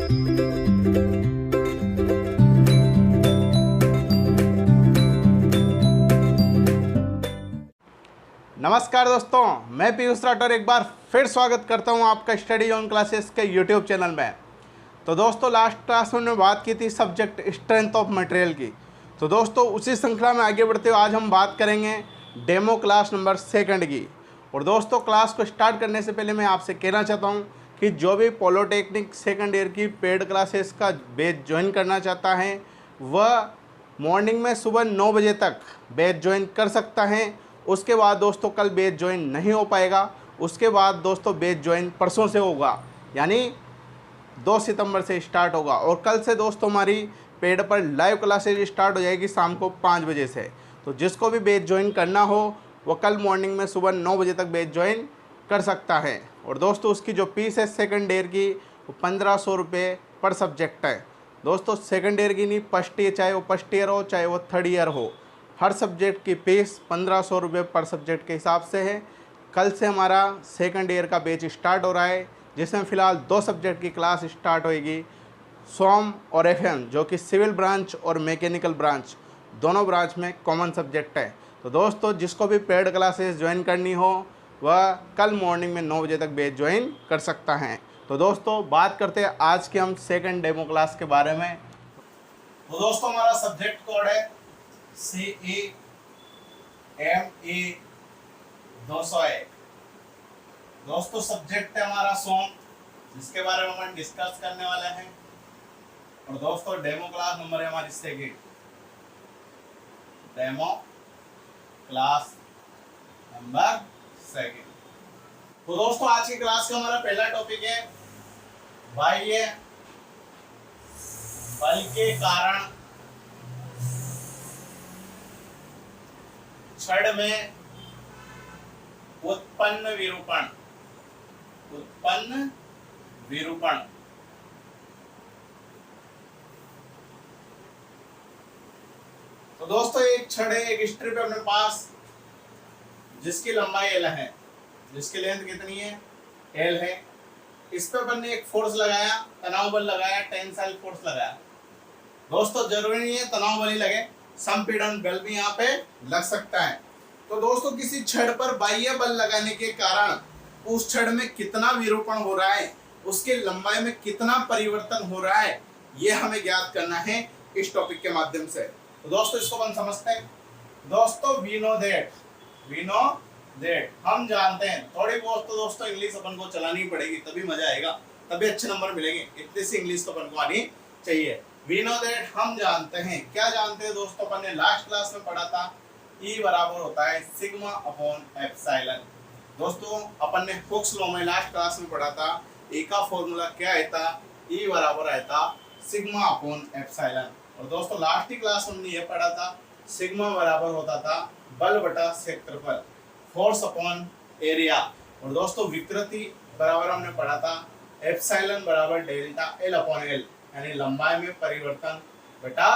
नमस्कार दोस्तों, मैं पीयूष राठौर एक बार फिर स्वागत करता हूं आपका स्टडी ऑन क्लासेस के यूट्यूब चैनल में। तो दोस्तों लास्ट क्लास में बात की थी सब्जेक्ट स्ट्रेंथ ऑफ मटेरियल की। तो दोस्तों उसी श्रृंखला में आगे बढ़ते हुए आज हम बात करेंगे डेमो क्लास नंबर 2 की। और दोस्तों क्लास को स्टार्ट करने से पहले मैं आपसे कहना चाहता हूँ कि जो भी पॉलिटेक्निक सेकेंड ईयर की पेड क्लासेस का बैच ज्वाइन करना चाहता है वह मॉर्निंग में सुबह 9 बजे तक बैच ज्वाइन कर सकता है। उसके बाद दोस्तों कल बैच ज्वाइन नहीं हो पाएगा। उसके बाद दोस्तों बैच ज्वाइन परसों से होगा, यानी 2 सितंबर से स्टार्ट होगा। और कल से दोस्तों हमारी पेड पर लाइव क्लासेज स्टार्ट हो जाएगी शाम को 5 बजे से। तो जिसको भी बैच ज्वाइन करना हो वो कल मॉर्निंग में सुबह 9 बजे तक बैच ज्वाइन कर सकता है। और दोस्तों उसकी जो फीस है सेकेंड ईयर की वो 1500 रुपये पर सब्जेक्ट है। दोस्तों सेकेंड ईयर की नहीं, फर्स्ट ईयर चाहे वो फर्स्ट ईयर हो चाहे वो थर्ड ईयर हो, हर सब्जेक्ट की फीस 1500 रुपये पर सब्जेक्ट के हिसाब से है। कल से हमारा सेकंड ईयर का बैच स्टार्ट हो रहा है जिसमें फ़िलहाल 2 सब्जेक्ट की क्लास स्टार्ट होएगी, सोम और एफएम, जो कि सिविल ब्रांच और मैकेनिकल ब्रांच दोनों ब्रांच में कॉमन सब्जेक्ट है। तो दोस्तों जिसको भी पेड क्लासेस ज्वाइन करनी हो वह कल मॉर्निंग में 9 बजे तक बैच ज्वाइन कर सकता है। तो दोस्तों बात करते हैं आज के हम सेकेंड डेमो क्लास के बारे में। तो दोस्तों हमारा सब्जेक्ट कोड है CEMA 201। दोस्तों सब्जेक्ट है हमारा सोम, जिसके बारे में हम डिस्कस करने वाले हैं। और दोस्तों डेमो क्लास नंबर है हमारी सेकेंड, डेमो क्लास नंबर 2। तो दोस्तों आज की क्लास का हमारा पहला टॉपिक है बाह्य बल के कारण छड़ में उत्पन्न विरूपण। तो दोस्तों एक छड़ है, एक स्ट्रिप है अपने पास जिसकी लंबाई L है, जिसकी लेंथ कितनी है L है। इस पे अपन ने एक फोर्स लगाया, तनाव बल लगाया, टेंसाइल फोर्स लगाया। दोस्तों जरूरी नहीं है तनाव बल ही लगे, संपीड़न बल भी यहाँ पे लग सकता है। तो दोस्तों किसी छड़ पर बाह्य बल लगाने के कारण उस छड़ में कितना विरूपण हो रहा है, उसके लंबाई में कितना परिवर्तन हो रहा है, ये हमें ज्ञात करना है इस टॉपिक के माध्यम से। तो दोस्तों इसको अपन समझते हैं। दोस्तों वी नो दैट हम जानते हैं। थोड़ी बहुत तो दोस्तों इंग्लिश अपन को चलानी पड़ेगी, तभी मजा आएगा, तभी अच्छे नंबर मिलेंगे। इतनी सी इंग्लिश तो अपन को आनी चाहिए। वी नो दैट हम जानते हैं। क्या जानते हैं दोस्तों? अपन ने लास्ट क्लास में पढ़ा था E बराबर होता है सिग्मा अपॉन एप्सिलॉन। दोस्तों अपन ने हुक्स लॉ में लास्ट क्लास में पढ़ा था E का फॉर्मूला क्या है था, E बराबर है था सिग्मा अपॉन एप्सिलॉन। और दोस्तों लास्ट ही क्लास में हमने ये पढ़ा था सिग्मा बराबर होता था बल बटा क्षेत्रफल, फोर्स अपॉन एरिया। और दोस्तों विकृति बराबर हमने पढ़ा था एप्सिलॉन बराबर डेल्टा L अपॉन L, यानी लंबाई में परिवर्तन बटा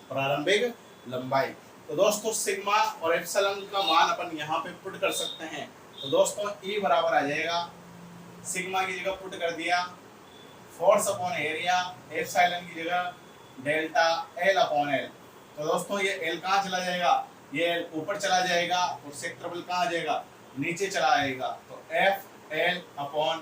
प्रारंभिक लंबाई। तो दोस्तों सिग्मा और एप्सिलॉन का मान अपन यहाँ पे पुट कर सकते हैं। तो दोस्तों E बराबर आ जाएगा, सिग्मा की जगह पुट कर दिया फोर्स अपॉन एरिया, एप्सिलॉन की जगह डेल्टा L अपॉन L। तो दोस्तों ये L कहाँ चला जाएगा, ये L ऊपर चला जाएगा और क्षेत्रफल कहाँ आ जाएगा, नीचे चला आएगा। तो FL upon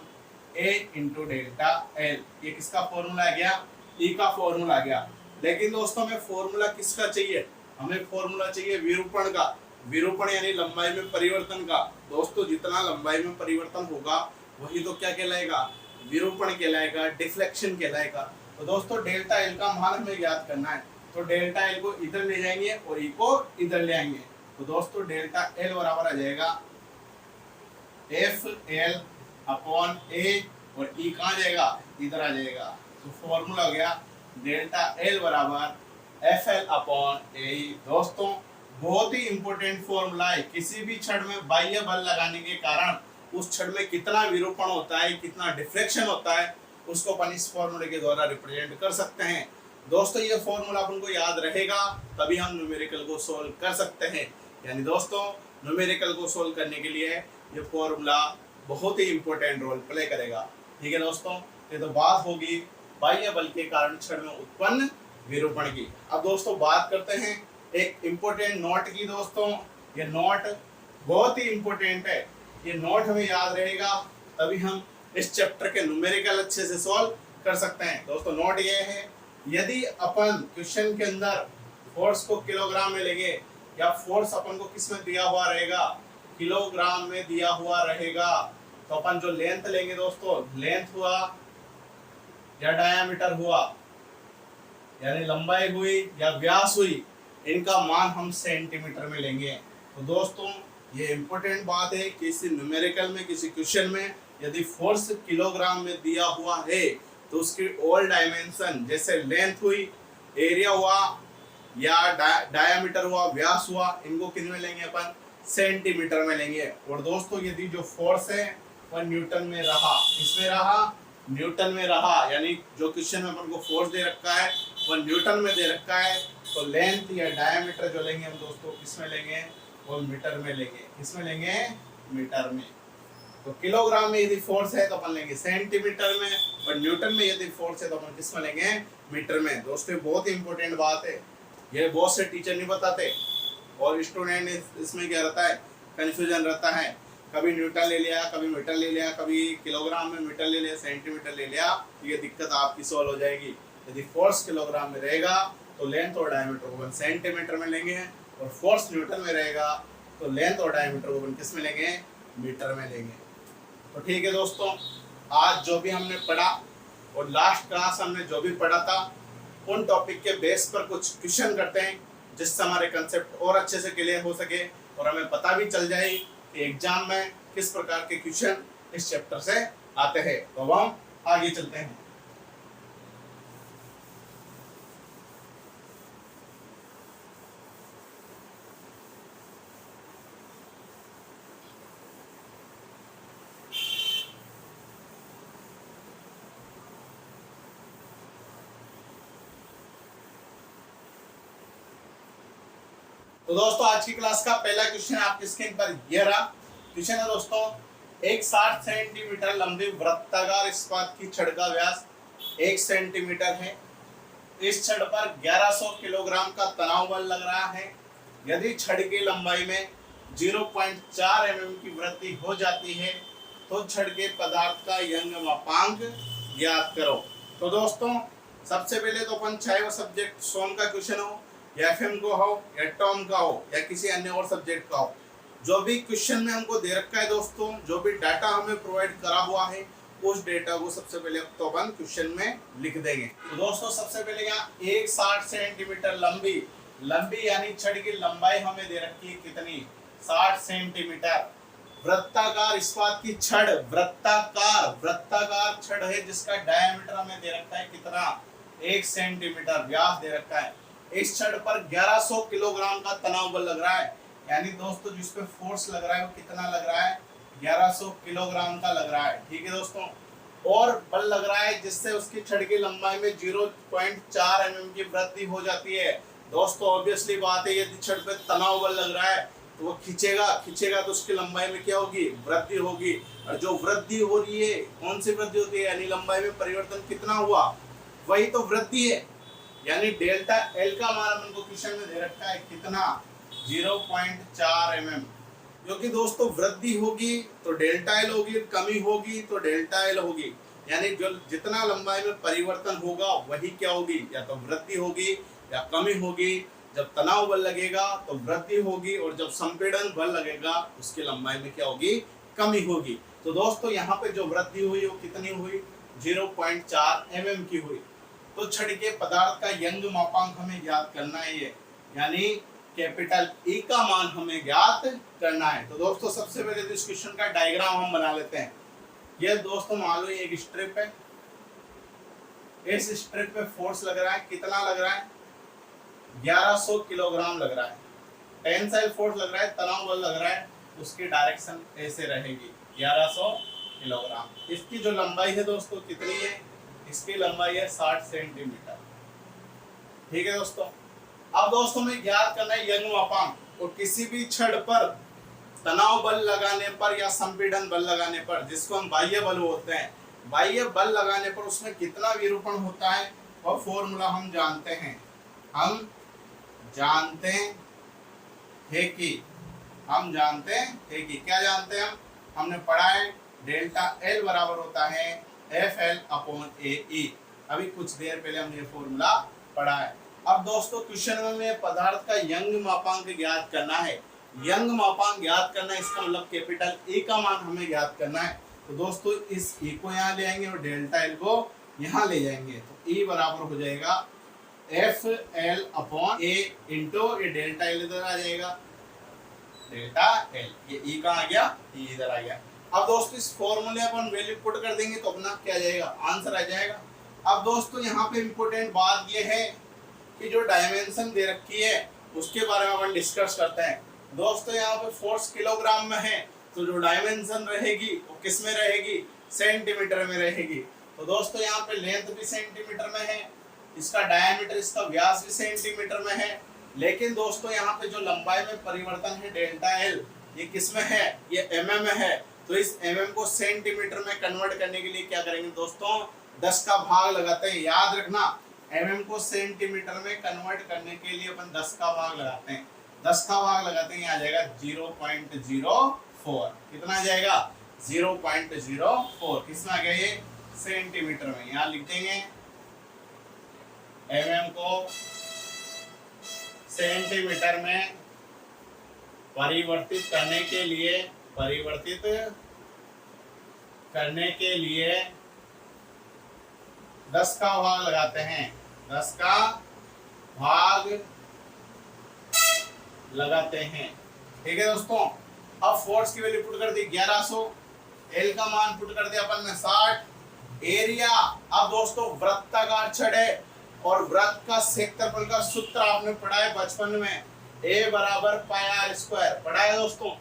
A into delta L, ये किसका फॉर्मूला आ गया, E का फॉर्मूला आ गया। लेकिन दोस्तों हमें फॉर्मूला किसका चाहिए, हमें फॉर्मूला चाहिए विरूपण का। विरूपण यानी लंबाई में परिवर्तन का। दोस्तों जितना लंबाई में परिवर्तन होगा वही तो क्या कहलाएगा, विरूपण कहलाएगा, डिफ्लेक्शन कहलाएगा। तो दोस्तों डेल्टा L का मान हमें ज्ञात करना है। तो डेल्टा L को इधर ले जाएंगे और E को इधर ले आएंगे। तो दोस्तों डेल्टा L बराबर आ जाएगा FL अपॉन A और E कहाँ जाएगा, इधर आ जाएगा। तो फॉर्मूला हो गया डेल्टा L बराबर FL अपॉन A। दोस्तों बहुत ही इंपॉर्टेंट फॉर्मूला है। किसी भी छड़ में बाह्य बल लगाने के कारण उस छड़ में कितना विरूपण होता है, कितना डिफ्लेक्शन होता है, उसको अपन इस फॉर्मूले के द्वारा रिप्रेजेंट कर सकते हैं। दोस्तों ये फॉर्मूला अपन को याद रहेगा तभी हम न्यूमेरिकल को सोल्व कर सकते हैं। यानी दोस्तों न्यूमेरिकल को सोल्व करने के लिए ये फॉर्मूला बहुत ही इंपॉर्टेंट रोल प्ले करेगा। ठीक है दोस्तों, ये तो बात होगी बाह्य बल के कारण छड़ में उत्पन्न विरूपण की। अब दोस्तों बात करते हैं एक इंपॉर्टेंट नोट की। दोस्तों ये नोट बहुत ही इंपॉर्टेंट है, ये नोट हमें याद रहेगा तभी हम इस चैप्टर के न्यूमेरिकल अच्छे से सॉल्व कर सकते हैं। दोस्तों नोट ये है, यदि अपन क्वेश्चन के अंदर फोर्स को किलोग्राम में लेंगे या फोर्स अपन को किस में दिया हुआ रहेगा, किलोग्राम में दिया हुआ रहेगा, तो अपन जो लेंथ लेंगे दोस्तों, लेंथ हुआ या डायामीटर हुआ यानी लंबाई हुई या व्यास हुई, इनका मान हम सेंटीमीटर में लेंगे। तो दोस्तों ये इंपॉर्टेंट बात है, किसी न्यूमेरिकल में किसी क्वेश्चन में यदि फोर्स किलोग्राम में दिया हुआ है तो उसकी ऑल डायमेंशन जैसे लेंथ हुई, एरिया हुआ या डायामीटर हुआ, व्यास हुआ, इनको किस में लेंगे अपन, सेंटीमीटर में लेंगे। और दोस्तों यदि जो फोर्स है वह न्यूटन में रहा, किसमें रहा, न्यूटन में रहा, यानी जो क्वेश्चन में अपन को फोर्स दे रखा है वह न्यूटन में दे रखा है, तो लेंथ या डायमीटर जो लेंगे हम दोस्तों किस में लेंगे, वो मीटर में लेंगे। किस में लेंगे, मीटर में। तो किलोग्राम में यदि फोर्स है तो अपन लेंगे सेंटीमीटर में, और न्यूटन में यदि फोर्स है तो अपन किस में लेंगे, मीटर में। दोस्तों बहुत ही इंपॉर्टेंट बात है, ये बहुत से टीचर नहीं बताते और स्टूडेंट इसमें क्या रहता है, कंफ्यूजन रहता है, कभी न्यूटन ले लिया, कभी मीटर ले लिया, कभी किलोग्राम में मीटर ले लिया, सेंटीमीटर ले लिया, ये दिक्कत आपकी सॉल्व हो जाएगी। यदि फोर्स किलोग्राम में रहेगा तो लेंथ और डायमीटर को अपन सेंटीमीटर में लेंगे, और फोर्स न्यूटन में रहेगा तो लेंथ और डायमीटर को अपन किस में लेंगे, मीटर में लेंगे। तो ठीक है दोस्तों, आज जो भी हमने पढ़ा और लास्ट क्लास हमने जो भी पढ़ा था उन टॉपिक के बेस पर कुछ क्वेश्चन करते हैं जिससे हमारे कंसेप्ट और अच्छे से क्लियर हो सके और हमें पता भी चल जाए कि एग्जाम में किस प्रकार के क्वेश्चन इस चैप्टर से आते हैं। तो अब हम आगे चलते हैं। तो दोस्तों आज की क्लास का पहला क्वेश्चन आपकी स्क्रीन पर यह रहा। क्वेश्चन है दोस्तों, एक 60 सेंटीमीटर लंबी वृत्ताकार इस्पात की छड़ का व्यास 1 सेंटीमीटर है। इस छड़ पर 1100 किलोग्राम का तनाव बल लग रहा है। यदि छड़ की लंबाई में 0.4 mm की वृद्धि हो जाती है तो छड़ के पदार्थ का यंग मापांक ज्ञात करो। तो दोस्तों सबसे पहले तो अपन चाहे वो सब्जेक्ट सोम का क्वेश्चन हो या एफएम को हो या टॉम का हो या किसी अन्य और सब्जेक्ट का हो, जो भी क्वेश्चन में हमको दे रखा है दोस्तों, जो भी डाटा हमें प्रोवाइड करा हुआ है उस डेटा को सबसे पहले तो अपन क्वेश्चन में लिख देंगे। तो दोस्तों सबसे पहले यहाँ एक 60 सेंटीमीटर लंबी यानी छड़ की लंबाई हमें दे रखी है कितनी, 60 सेंटीमीटर। वृत्ताकार इस्पात की छड़, वृत्ताकार छड़ है जिसका डायमीटर हमें दे रखा है कितना, 1 सेंटीमीटर व्यास दे रखा है। इस छड़ पर 1100 किलोग्राम का तनाव बल लग रहा है, यानी दोस्तों जिस पे फोर्स लग रहा है वो कितना लग रहा है, 1100 किलोग्राम का लग रहा है। ठीक है दोस्तों, और बल लग रहा है जिससे उसकी छड़ की लंबाई में 0.4 mm की वृद्धि हो जाती है। दोस्तों ऑब्वियसली बात है, यदि छड़ पे तनाव बल लग रहा है तो वो खींचेगा तो उसकी लंबाई में क्या होगी, वृद्धि होगी। और जो वृद्धि हो रही है, कौन सी वृद्धि होती है, यानी लंबाई में परिवर्तन कितना हुआ, वही तो वृद्धि है। यानी डेल्टा एल का मान अपन को क्वेश्चन में दे रखा है कितना, 0.4 mm। क्योंकि दोस्तों वृद्धि होगी तो डेल्टा एल होगी, कमी होगी तो डेल्टा एल होगी, यानी जो जितना लंबाई में परिवर्तन होगा वही क्या होगी, या तो वृद्धि होगी या कमी होगी। जब तनाव बल लगेगा तो वृद्धि होगी और जब संपीड़न बल लगेगा उसकी लंबाई में क्या होगी, कमी होगी। तो दोस्तों यहाँ पे जो वृद्धि हुई वो कितनी हुई, 0.4 mm की हुई। तो छड़ के पदार्थ का यंग मापांक हमें ज्ञात करना है, ये यानी कैपिटल ई का मान हमें ज्ञात करना है। तो दोस्तों सबसे पहले तो इस क्वेश्चन का डायग्राम हम बना लेते हैं। ये दोस्तों मान लो एक स्ट्रिप है, इस स्ट्रिप पे फोर्स लग रहा है, कितना लग रहा है, 1100 किलोग्राम लग रहा है। टेंसाइल फोर्स लग रहा है, तनाव बल लग रहा है, उसकी डायरेक्शन ऐसे रहेगी 1100 किलोग्राम। इसकी जो लंबाई है दोस्तों कितनी है, इसकी लंबाई है 60 सेंटीमीटर। ठीक है दोस्तों, अब दोस्तों में ज्ञात करना है यंग मापांक। और किसी भी छड़ पर तनाव बल लगाने पर या संपीड़न बल लगाने पर, जिसको हम बाह्य बल बोलते हैं, बाह्य बल लगाने पर उसमें कितना विरूपण होता है वह फॉर्मूला हम जानते हैं। हम जानते हम जानते हैं कि क्या जानते हैं हमने पढ़ा है डेल्टा एल बराबर होता है एफ एल अपॉन ए ई। अभी कुछ देर पहले हमने ये फॉर्मूला पढ़ा है। अब दोस्तों क्वेश्चन में पदार्थ का यंग मापांक ज्ञात करना है। यंग मापांक ज्ञात करना है, इसका मतलब कैपिटल ए का मान हमें ज्ञात करना है। तो दोस्तों इस ई को यहाँ ले आएंगे और डेल्टा एल को यहाँ ले जाएंगे। तो ई बराबर हो जाएगा एफ एल अपॉन ए इंटू ये डेल्टा एल इधर आ जाएगा, डेल्टा एल। ये ई कहाँ आ गया, ई इधर आ गया। अब दोस्तों इस फॉर्मूले अपन वैल्यू पुट कर देंगे तो अपना क्या आ जाएगा, आंसर आ जाएगा। अब दोस्तों यहाँ पे इम्पोर्टेंट बात ये है कि जो डायमेंशन दे रखी है उसके बारे में अपन डिस्कस करते हैं। दोस्तों यहाँ पे फोर्स किलोग्राम में है, तो जो डायमेंशन रहेगी वो किस में रहेगी, सेंटीमीटर में रहेगी। तो दोस्तों यहाँ पे लेंथ भी सेंटीमीटर में है, इसका डायमीटर, इसका व्यास भी सेंटीमीटर में है। लेकिन दोस्तों यहाँ पे जो लंबाई में परिवर्तन है डेल्टा एल, ये किस में है, ये एमएम में है। तो इस एमएम को सेंटीमीटर में कन्वर्ट करने के लिए क्या करेंगे दोस्तों, 10 का भाग लगाते हैं। याद रखना एमएम को सेंटीमीटर में कन्वर्ट करने के लिए अपन 10 का भाग लगाते हैं। 10 का भाग लगाते हैं, यहाँ आ जाएगा 0.04। कितना आ जाएगा, 0.04। किसमें आ गया, ये सेंटीमीटर में। यहाँ लिख देंगे एमएम को सेंटीमीटर में परिवर्तित करने के लिए 10 का भाग लगाते हैं। 10 का भाग लगाते हैं, ठीक है दोस्तों। अब फोर्स की वैल्यू पुट कर दी 1100, एल का मान पुट कर दिया अपन ने 60, एरिया। अब दोस्तों वृत्ताकार छड़ है और वृत्त का क्षेत्रफल का सूत्र आपने पढ़ा है बचपन में, A बराबर पाई आर स्क्वायर, पढ़ा है दोस्तों।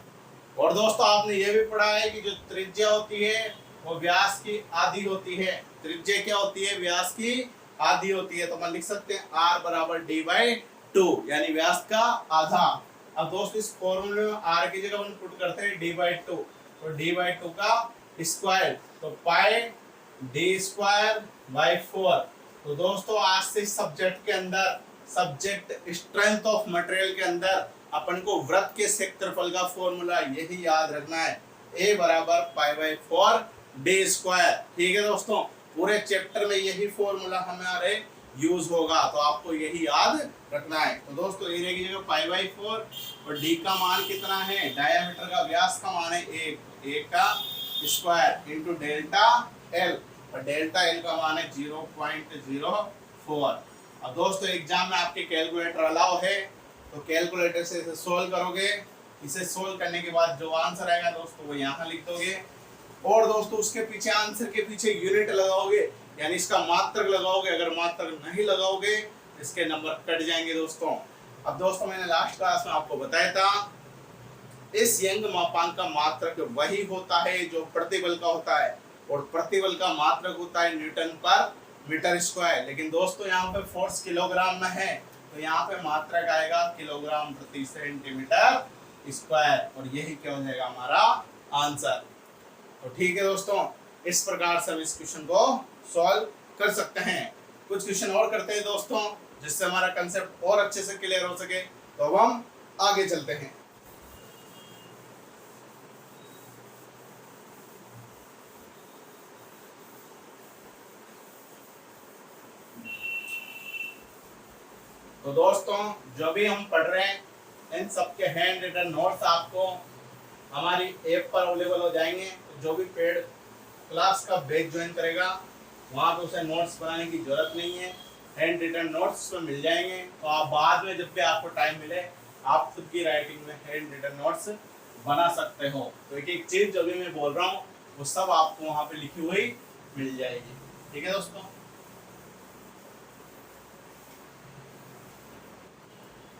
और दोस्तों आपने ये भी पढ़ा है कि जो त्रिज्या होती है वो व्यास की आधी होती है। त्रिज्या क्या होती है, व्यास की आधी होती है। तो हम लिख सकते हैं R बराबर D/2, यानी व्यास का आधा। अब दोस्तों इस फॉर्मूले में R की जगह हम पुट करते हैं D/2, तो D/2 का स्क्वायर, तो पाई D²/4। तो दोस्तों आज से सब्जेक्ट के अंदर, सब्जेक्ट स्ट्रेंथ ऑफ मटेरियल के अंदर अपन को वृत्त के क्षेत्रफल का फॉर्मूला यही याद रखना है, A बराबर पाई/4 D²। ठीक है दोस्तों, पूरे चैप्टर में यही फॉर्मूला हमारे यूज होगा, तो आपको यही याद रखना है। तो दोस्तों एरिया की जगह पाई/4 और D का मान कितना है, डायमीटर का व्यास का मान है 1 का स्क्वायर इंटू डेल्टा एल, और डेल्टा एल का मान है 0.04। अब दोस्तों एग्जाम में आपके कैलकुलेटर अलाउ है, तो कैलकुलेटर से इसे सोल्व करोगे। इसे सोल्व करने के बाद जो आंसर आएगा दोस्तों वो यहाँ लिख दोगे, और दोस्तों उसके पीछे आंसर के पीछे यूनिट लगाओगे, यानी इसका मात्रक लगाओगे। अगर मात्रक नहीं लगाओगे इसके नंबर कट जाएंगे दोस्तों। अब दोस्तों मैंने लास्ट क्लास में आपको बताया था इस यंग मापांक का मात्रक वही होता है जो प्रतिबल का होता है, और प्रतिबल का मात्रक होता है न्यूटन पर मीटर स्क्वायर। लेकिन दोस्तों यहाँ पे फोर्स किलोग्राम में है, तो यहाँ पे मात्रक आएगा किलोग्राम प्रति सेंटीमीटर स्क्वायर, और यही क्या हो जाएगा हमारा आंसर। तो ठीक है दोस्तों, इस प्रकार से हम इस क्वेश्चन को सॉल्व कर सकते हैं। कुछ क्वेश्चन और करते हैं दोस्तों, जिससे हमारा कंसेप्ट और अच्छे से क्लियर हो सके। तो अब हम आगे चलते हैं। तो दोस्तों जो भी हम पढ़ रहे हैं इन सबके हैंड रिटन नोट्स आपको हमारी ऐप पर अवेलेबल हो जाएंगे। तो जो भी पेड क्लास का बैच ज्वाइन करेगा वहाँ पे उसे नोट्स बनाने की जरूरत नहीं है, हैंड रिटन नोट्स पे मिल जाएंगे। तो आप बाद में जब भी आपको टाइम मिले आप खुद की राइटिंग में हैंड रिटन नोट्स बना सकते हो। तो एक एक चीज़ जो भी मैं बोल रहा हूँ वो सब आपको वहाँ पे लिखी हुई मिल जाएगी। ठीक है दोस्तों,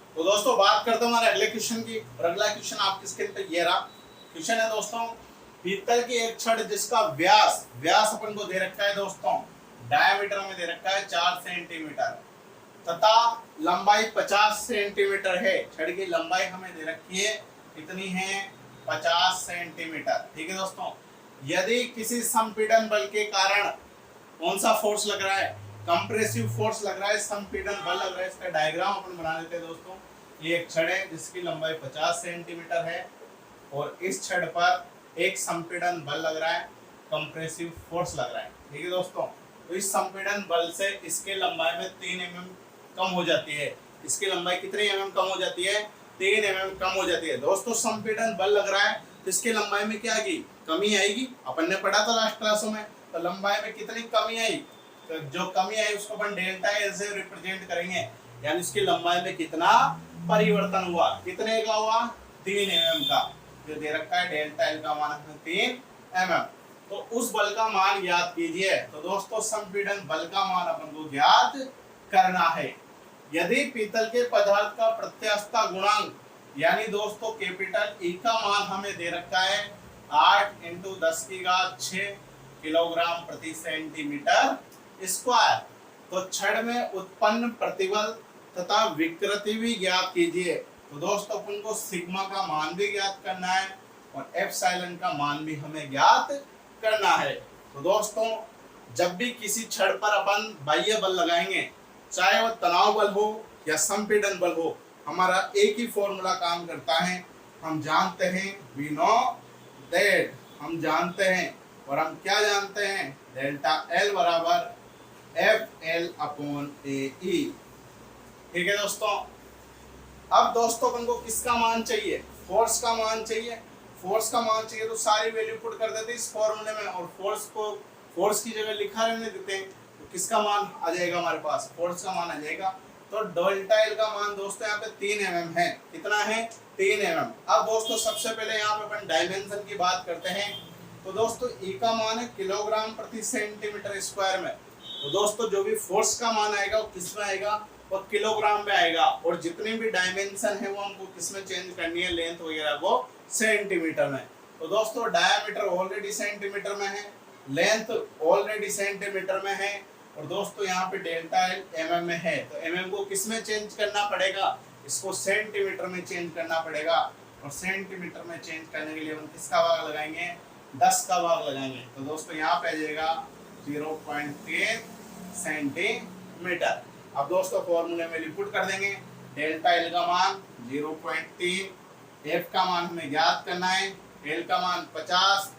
तो दोस्तों बात करते हैं हमारे अगले क्वेश्चन की। और अगला क्वेश्चन आपकी स्क्रीन पे ये रहा। क्वेश्चन है दोस्तों, पीतल की एक छड़ जिसका व्यास अपन को दे रखा है दोस्तों, डायमीटर में दे रखा है 4 सेंटीमीटर तथा लंबाई 50 सेंटीमीटर है। छड़ की लंबाई हमें दे रखी है कितनी है, 50 सेंटीमीटर। ठीक है दोस्तों, यदि किसी संपीड़न बल के कारण कौन सा फोर्स लग रहा है, कंप्रेसिव फोर्स लग रहा है, संपीड़न बल लग रहा है, इसका डायग्राम अपन बना लेते हैं दोस्तों। ये एक छड़ है जिसकी लंबाई 50 सेंटीमीटर है और इस छड़ पर एक संपीड़न बल लग रहा है, कंप्रेसिव फोर्स लग रहा है। ठीक है दोस्तों, तो इस संपीड़न बल से इसके लंबाई में 3 mm कम हो जाती है। इसकी लंबाई कितनी mm कम हो जाती है? 3 mm कम हो जाती है। दोस्तों संपीड़न बल लग रहा है तो इसकी लंबाई में क्या आएगी? कमी आएगी। अपन ने पढ़ा था लास्ट क्लासों में, तो लंबाई में कितनी कमी आई? तो जो कमी आई उसको अपन डेल्टा एल से रिप्रेजेंट करेंगे, यानी इसकी लंबाई में कितना परिवर्तन हुआ, कितने का हुआ? 3 mm का। जो दे रखा है डेल्टा एल का मान 3 mm। तो उस बल का मान ज्ञात कीजिए। तो दोस्तों संपीड़न बल का मान अपन को ज्ञात करना है। यदि पीतल के पदार्थ का प्रत्यास्थता गुणांक यानी दोस्तों कैपिटल ई का मान हमें दे रखा है 8 × 10⁶ किलोग्राम प्रति सेंटीमीटर स्क्वायर, तो छड़ में उत्पन्न प्रतिबल तथा विकृति भी ज्ञात कीजिए। तो दोस्तों अपन को सिग्मा का मान भी ज्ञात करना है और एप्सिलॉन का मान भी हमें ज्ञात करना है। तो दोस्तों जब भी किसी छड़ पर अपन बाह्य बल लगाएंगे, चाहे वह तनाव बल हो या संपीड़न बल हो, हमारा एक ही फॉर्मूला काम करता है। हम जानते हैं वी नो दैट, हम जानते हैं और हम क्या जानते हैं? डेल्टा एल बराबर FL/AE। ठीक है दोस्तों, अब दोस्तों अपन को किसका मान चाहिए? फोर्स का मान चाहिए। फोर्स का मान चाहिए तो सारी वैल्यू पुट कर देते इस फॉर्मूले में और फोर्स की जगह लिखा रहने देते हैं। तो किसका मान आ जाएगा हमारे पास? फोर्स का मान आ जाएगा। तो डेल्टा एल का मान दोस्तों यहाँ पे 3 mm है। कितना है? 3 mm। अब दोस्तों सबसे पहले यहाँ पे अपन डायमेंशन की बात करते हैं। तो दोस्तों ई का मान है किलोग्राम प्रति सेंटीमीटर स्क्वायर में। तो दोस्तों जो भी फोर्स का मान आएगा वो किस में आएगा? वो किलोग्राम में आएगा। और जितनी भी डायमेंशन है वो हमको किस में चेंज करनी है, लेंथ वगैरह, वो सेंटीमीटर में। तो दोस्तों डायमीटर ऑलरेडी सेंटीमीटर में है, लेंथ ऑलरेडी सेंटीमीटर में है और दोस्तों यहाँ पे डेल्टा एल mm में है। तो mm को किस में चेंज करना पड़ेगा? इसको सेंटीमीटर में चेंज करना पड़ेगा और सेंटीमीटर में चेंज करने के लिए हम किसका भाग लगाएंगे? 10 का भाग लगाएंगे। तो दोस्तों यहाँ पे आ जाएगा 0.3 सेंटीमीटर। अब दोस्तों फॉर्मूले में लिपुट कर देंगे। डेल्टा एल का मान 0.3, एफ का मान हमें ज्ञात करना है, एल का मान 50,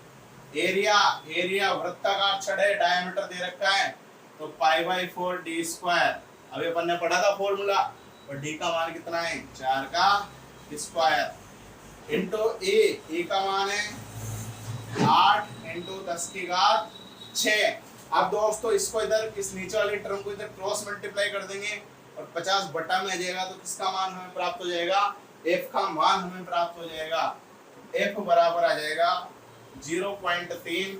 एरिया वृत्ताकार छड़ है, डायमीटर दे रखा है तो π/4 d²। अभी अपन ने पढ़ा था फॉर्मूला। और डी का मान कितना है? 4 का स्क्वायर इंटू ए का मान है 8 × 10⁶। अब दोस्तों इसको इधर इस नीचे वाली टर्म को इधर क्रॉस मल्टीप्लाई कर देंगे और 50 बटा में आ जाएगा। तो किसका मान हमें प्राप्त हो जाएगा? एफ का मान हमें प्राप्त हो जाएगा। एफ बराबर आ जाएगा 0.3,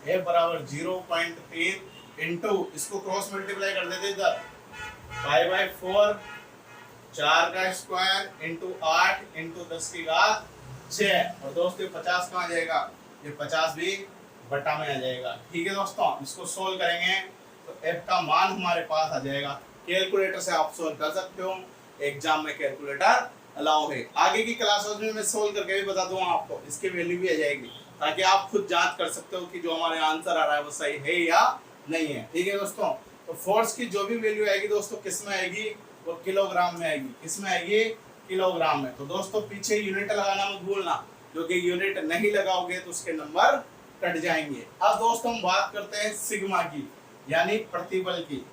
एफ बराबर 0.3 इंटू इसको क्रॉस मल्टीप्लाई कर देते इधर π/4 4 का स्क्वायर इंटू 8 × 10⁶। और दोस्तों 50 कहाँ आ जाएगा? ये 50 भी बटा में आ जाएगा। ठीक है दोस्तों, इसको सोल्व करेंगे तो एफ का मान हमारे पास आ जाएगा। कैलकुलेटर से आप सोल्व कर सकते हो, एग्जाम में कैलकुलेटर अलाउ है। आगे की क्लासेस में मैं सोल्व करके भी बता दूंगा आपको, इसकी वैल्यू भी आ जाएगी ताकि आप खुद जांच कर सकते हो कि जो हमारे आंसर आ रहा है वो सही है या नहीं है। ठीक है दोस्तों, तो फोर्स की जो भी वैल्यू आएगी दोस्तों किस में आएगी? वो किलोग्राम में आएगी। किस में आएगी? किलोग्राम में। तो दोस्तों पीछे यूनिट लगाना मत भूलना, क्योंकि यूनिट नहीं लगाओगे तो उसके नंबर कट जाएंगे। अब दोस्तों हम बात करते हैं सिग्मा की, यानी प्रतिबल की।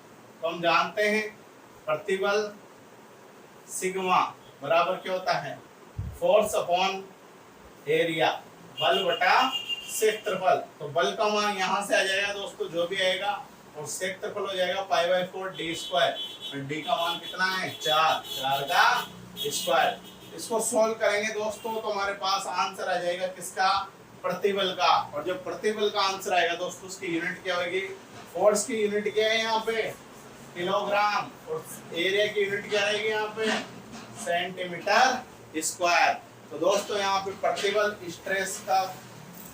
तो हम जानते हैं प्रतिबल सिग्मा बराबर क्या होता है? फोर्स अपॉन एरिया, बल बटा क्षेत्रफल। तो बल का मान यहाँ से आ जाएगा दोस्तों जो भी आएगा, और क्षेत्रफल हो जाएगा π/4 d²। और डी का मान कितना है? 4 का स्क्वायर। इसको सोल्व करेंगे दोस्तों तो हमारे पास आंसर आ जाएगा किसका? प्रतिबल का। और जब प्रतिबल का आंसर आएगा दोस्तों उसकी यूनिट क्या होगी? फोर्स की यूनिट क्या है यहाँ पे? किलोग्राम। और एरिया की यूनिट क्या रहेगी यहाँ पे? Centimetre square. तो दोस्तों यहाँ पे प्रतिबल स्ट्रेस का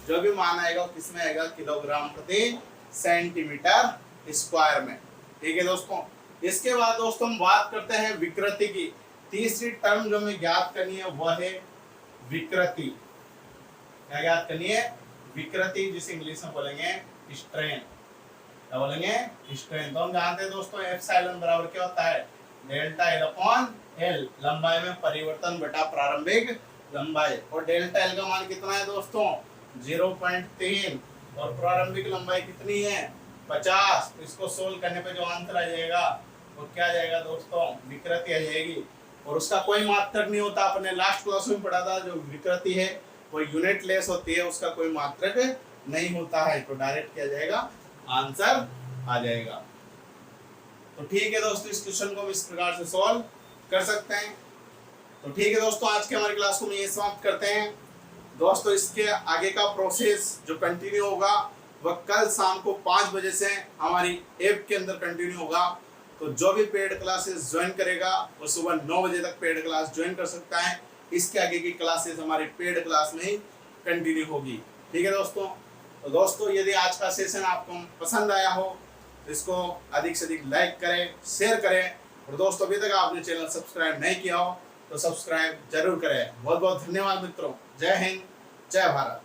जो भी मान आएगा वो किस में आएगा? किलोग्राम प्रति सेंटीमीटर स्क्वायर में। ठीक है दोस्तों, इसके बाद दोस्तों हम बात करते हैं विकृति की। तीसरी टर्म जो हमें ज्ञात करनी है वह है विकृति। क्या ज्ञात करनी है? विकृति, जिस इंग्लिश में बोलेंगे स्ट्रेन। क्या बोलेंगे? स्ट्रेन। तो हम जानते हैं दोस्तों एप्सिलॉन बराबर क्या होता है? डेल्टा एल अपॉन एल, लंबाई में परिवर्तन बटा प्रारंभिक लंबाई। और डेल्टा एल का मान कितना है दोस्तों? 0.3। और प्रारंभिक लंबाई कितनी है? 50। तो इसको सोल्व करने पे जो आंसर आ जाएगा वो क्या आ जाएगा दोस्तों? विकृति आ जाएगी। और उसका कोई मात्रक नहीं होता, अपने लास्ट क्लास में पढ़ा था। जो विकृति है वो यूनिट लेस होती है, उसका कोई मात्रक नहीं होता है। तो डायरेक्ट क्या जाएगा? आंसर आ जाएगा। तो ठीक है दोस्तों, इस क्वेश्चन को हम इस प्रकार से सॉल्व कर सकते हैं। तो ठीक है दोस्तों, आज के हमारी क्लास को ये समाप्त करते हैं। दोस्तों इसके आगे का प्रोसेस जो कंटिन्यू होगा वह कल शाम को 5 बजे से हमारी ऐप के अंदर कंटिन्यू होगा। तो जो भी पेड क्लासेस ज्वाइन करेगा वो सुबह 9 बजे तक पेड क्लास ज्वाइन कर सकता है। इसके आगे की क्लासेस हमारी पेड क्लास में ही कंटिन्यू होगी। ठीक है दोस्तों। तो दोस्तों यदि आज का सेशन आपको पसंद आया हो तो इसको अधिक से अधिक लाइक करें, शेयर करें। और दोस्तों अभी तक आपने चैनल सब्सक्राइब नहीं किया हो तो सब्सक्राइब जरूर करें। बहुत बहुत धन्यवाद मित्रों। जय हिंद, जय भारत।